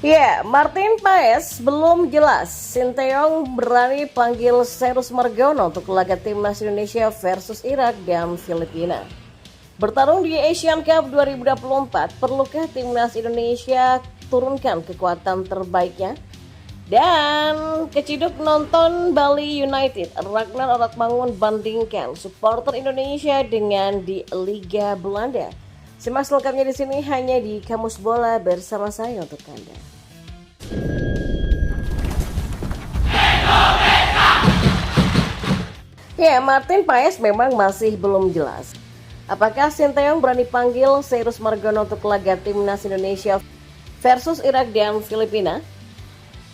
Ya, Martin Paes belum jelas. Sinteyong berani panggil Cyrus Margono untuk laga timnas Indonesia versus Irak dan Filipina. Bertarung di Asian Cup 2024, perlukah timnas Indonesia turunkan kekuatan terbaiknya? Dan keciduk nonton Bali United, Ragnar Oratmangun bandingkan supporter Indonesia dengan di Liga Belanda. Simak selengkapnya di sini hanya di Kamus Bola bersama saya untuk Anda. Ya, Martin Paes memang masih belum jelas. Apakah Sinteyong berani panggil Cyrus Margono untuk laga timnas Indonesia versus Irak dan Filipina?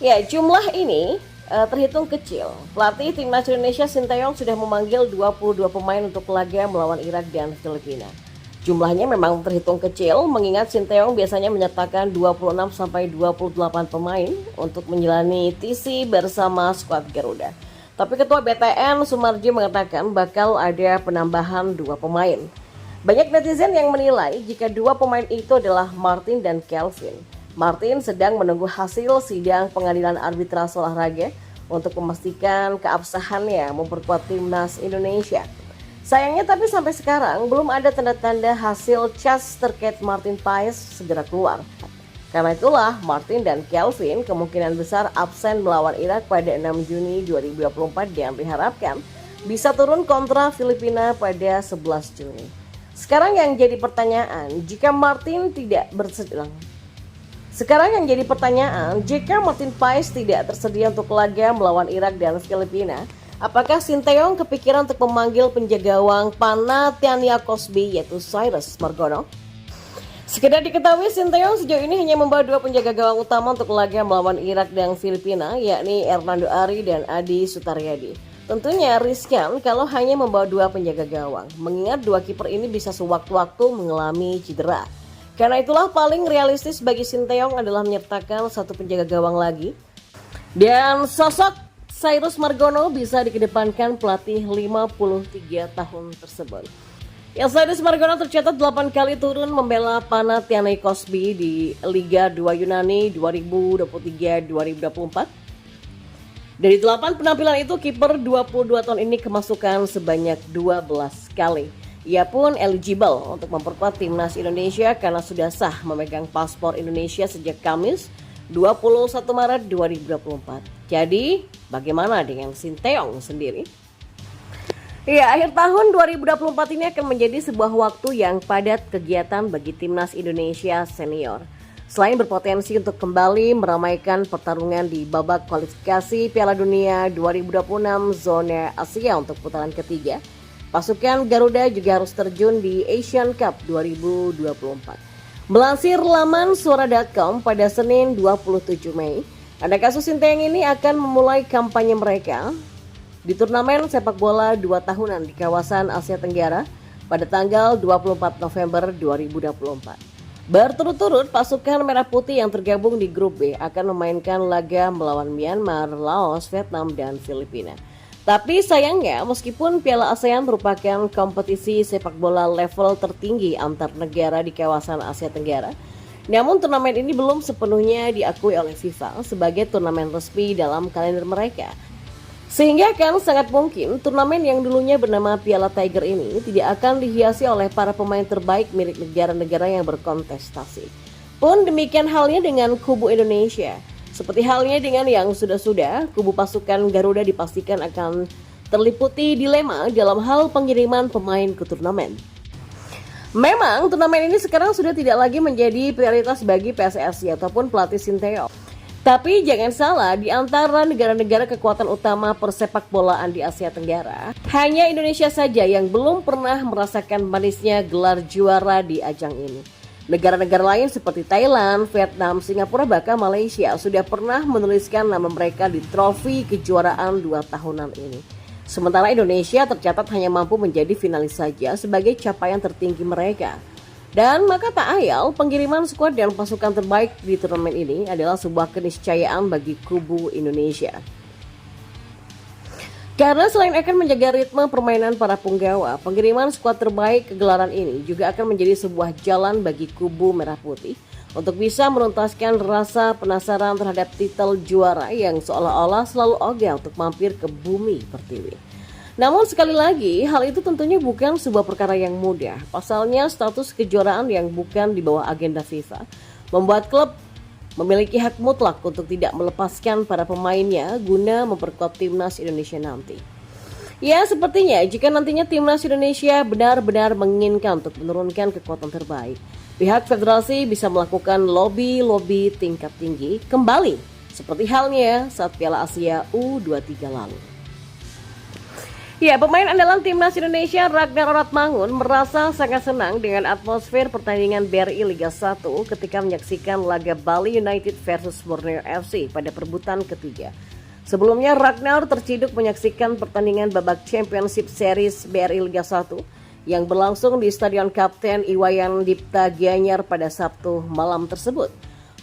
Ya, jumlah ini terhitung kecil. Pelatih timnas Indonesia Sinteyong sudah memanggil 22 pemain untuk laga melawan Irak dan Filipina. Jumlahnya memang terhitung kecil mengingat Sinteyong biasanya menyertakan 26 sampai 28 pemain untuk menjalani TC bersama skuad Garuda. Tapi Ketua BTN Sumarji mengatakan bakal ada penambahan 2 pemain. Banyak netizen yang menilai jika 2 pemain itu adalah Martin dan Kelvin. Martin sedang menunggu hasil sidang pengadilan arbitrase olahraga untuk memastikan keabsahannya memperkuat timnas Indonesia. Sayangnya tapi sampai sekarang belum ada tanda-tanda hasil cas terkait Martin Paes segera keluar. Karena itulah Martin dan Kelvin kemungkinan besar absen melawan Irak pada 6 Juni 2024 dan diharapkan bisa turun kontra Filipina pada 11 Juni. Sekarang yang jadi pertanyaan, jika Martin Paes tidak tersedia untuk laga melawan Irak dan Filipina, apakah Sinteyong kepikiran untuk memanggil penjaga gawang Panathinaikos B yaitu Cyrus Margono? Sekedar diketahui Sinteyong sejauh ini hanya membawa 2 penjaga gawang utama untuk laga melawan Irak dan Filipina, yakni Hernando Ari dan Adi Sutaryadi. Tentunya riskan kalau hanya membawa 2 penjaga gawang, mengingat 2 kiper ini bisa sewaktu-waktu mengalami cedera. Karena itulah paling realistis bagi Sinteyong adalah menyertakan 1 penjaga gawang lagi. Dan sosok Cyrus Margono bisa dikedepankan pelatih 53 tahun tersebut. Ya, Cyrus Margono tercatat 8 kali turun membela Panathinaikos B di Liga 2 Yunani 2023-2024. Dari 8 penampilan itu, kiper 22 tahun ini kemasukan sebanyak 12 kali. Ia pun eligible untuk memperkuat timnas Indonesia karena sudah sah memegang paspor Indonesia sejak Kamis 21 Maret 2024. Jadi, bagaimana dengan Sinteyong sendiri? Ya, akhir tahun 2024 ini akan menjadi sebuah waktu yang padat kegiatan bagi timnas Indonesia senior. Selain berpotensi untuk kembali meramaikan pertarungan di babak kualifikasi Piala Dunia 2026 zona Asia untuk putaran ketiga, pasukan Garuda juga harus terjun di Asian Cup 2024. Melansir laman suara.com pada Senin 27 Mei, ada kasus Sinteyong ini akan memulai kampanye mereka di turnamen sepak bola 2 tahunan di kawasan Asia Tenggara pada tanggal 24 November 2024. Berturut-turut pasukan Merah Putih yang tergabung di grup B akan memainkan laga melawan Myanmar, Laos, Vietnam, dan Filipina. Tapi sayangnya meskipun Piala ASEAN merupakan kompetisi sepak bola level tertinggi antar negara di kawasan Asia Tenggara, namun turnamen ini belum sepenuhnya diakui oleh FIFA sebagai turnamen resmi dalam kalender mereka. Sehingga kan sangat mungkin turnamen yang dulunya bernama Piala Tiger ini tidak akan dihiasi oleh para pemain terbaik milik negara-negara yang berkontestasi. Pun demikian halnya dengan kubu Indonesia. Seperti halnya dengan yang sudah-sudah, kubu pasukan Garuda dipastikan akan terliputi dilema dalam hal pengiriman pemain ke turnamen. Memang turnamen ini sekarang sudah tidak lagi menjadi prioritas bagi PSSI ataupun pelatih Sinteyong. Tapi jangan salah, di antara negara-negara kekuatan utama persepak bolaan di Asia Tenggara, hanya Indonesia saja yang belum pernah merasakan manisnya gelar juara di ajang ini. Negara-negara lain seperti Thailand, Vietnam, Singapura, bahkan Malaysia sudah pernah menuliskan nama mereka di trofi kejuaraan 2 tahunan ini. Sementara Indonesia tercatat hanya mampu menjadi finalis saja sebagai capaian tertinggi mereka. Dan maka tak ayal pengiriman skuad dan pasukan terbaik di turnamen ini adalah sebuah keniscayaan bagi kubu Indonesia. Karena selain akan menjaga ritme permainan para punggawa, pengiriman skuad terbaik ke gelaran ini juga akan menjadi sebuah jalan bagi kubu Merah Putih untuk bisa menuntaskan rasa penasaran terhadap titel juara yang seolah-olah selalu ogah untuk mampir ke bumi pertiwi. Namun sekali lagi, hal itu tentunya bukan sebuah perkara yang mudah. Pasalnya status kejuaraan yang bukan di bawah agenda FIFA membuat klub memiliki hak mutlak untuk tidak melepaskan para pemainnya guna memperkuat timnas Indonesia nanti. Ya, sepertinya jika nantinya timnas Indonesia benar-benar menginginkan untuk menurunkan kekuatan terbaik, pihak federasi bisa melakukan lobby tingkat tinggi kembali seperti halnya saat Piala Asia U23 lalu. Ya, pemain andalan timnas Indonesia Ragnar Oratmangun merasa sangat senang dengan atmosfer pertandingan BRI Liga 1 ketika menyaksikan laga Bali United versus Borneo FC pada perebutan ketiga. Sebelumnya Ragnar terciduk menyaksikan pertandingan babak Championship Series BRI Liga 1 yang berlangsung di Stadion Kapten Iwayan Dipta Gianyar pada Sabtu malam tersebut.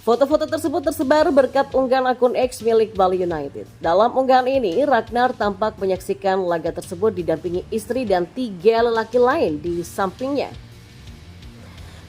Foto-foto tersebut tersebar berkat unggahan akun X milik Bali United. Dalam unggahan ini, Ragnar tampak menyaksikan laga tersebut didampingi istri dan 3 lelaki lain di sampingnya.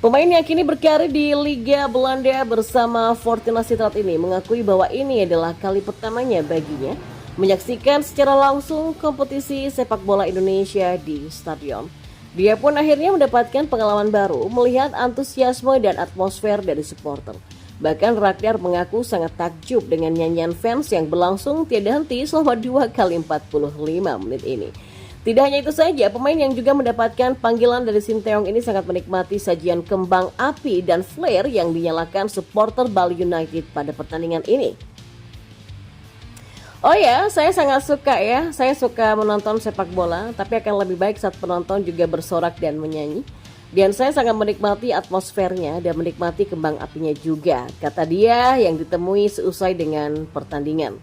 Pemain yang kini berkarir di Liga Belanda bersama Fortuna Sittard ini mengakui bahwa ini adalah kali pertamanya baginya menyaksikan secara langsung kompetisi sepak bola Indonesia di stadion. Dia pun akhirnya mendapatkan pengalaman baru melihat antusiasme dan atmosfer dari supporter. Bahkan Ragnar mengaku sangat takjub dengan nyanyian fans yang berlangsung tiada henti selama 2 kali 45 menit ini. Tidak hanya itu saja, pemain yang juga mendapatkan panggilan dari Sinteyong ini sangat menikmati sajian kembang api dan flare yang dinyalakan supporter Bali United pada pertandingan ini. Oh ya, saya sangat suka ya, saya suka menonton sepak bola, tapi akan lebih baik saat penonton juga bersorak dan menyanyi. Dan saya sangat menikmati atmosfernya dan menikmati kembang apinya juga, kata dia yang ditemui seusai dengan pertandingan.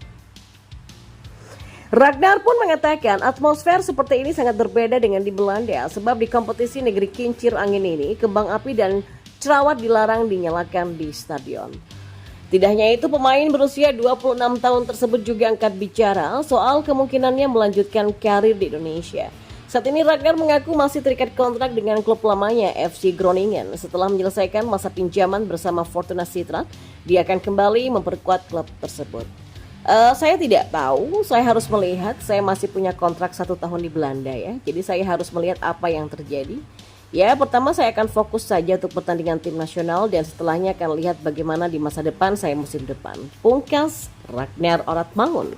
Ragnar pun mengatakan atmosfer seperti ini sangat berbeda dengan di Belanda sebab di kompetisi negeri kincir angin ini kembang api dan cerawat dilarang dinyalakan di stadion. Tidak hanya itu, pemain berusia 26 tahun tersebut juga angkat bicara soal kemungkinannya melanjutkan karir di Indonesia. Saat ini Ragnar mengaku masih terikat kontrak dengan klub lamanya FC Groningen. Setelah menyelesaikan masa pinjaman bersama Fortuna Sittard, dia akan kembali memperkuat klub tersebut. Saya tidak tahu, saya harus melihat, saya masih punya kontrak 1 tahun di Belanda ya. Jadi saya harus melihat apa yang terjadi. Ya, pertama saya akan fokus saja untuk pertandingan tim nasional dan setelahnya akan lihat bagaimana di masa depan saya musim depan. Pungkas Ragnar Oratmangun.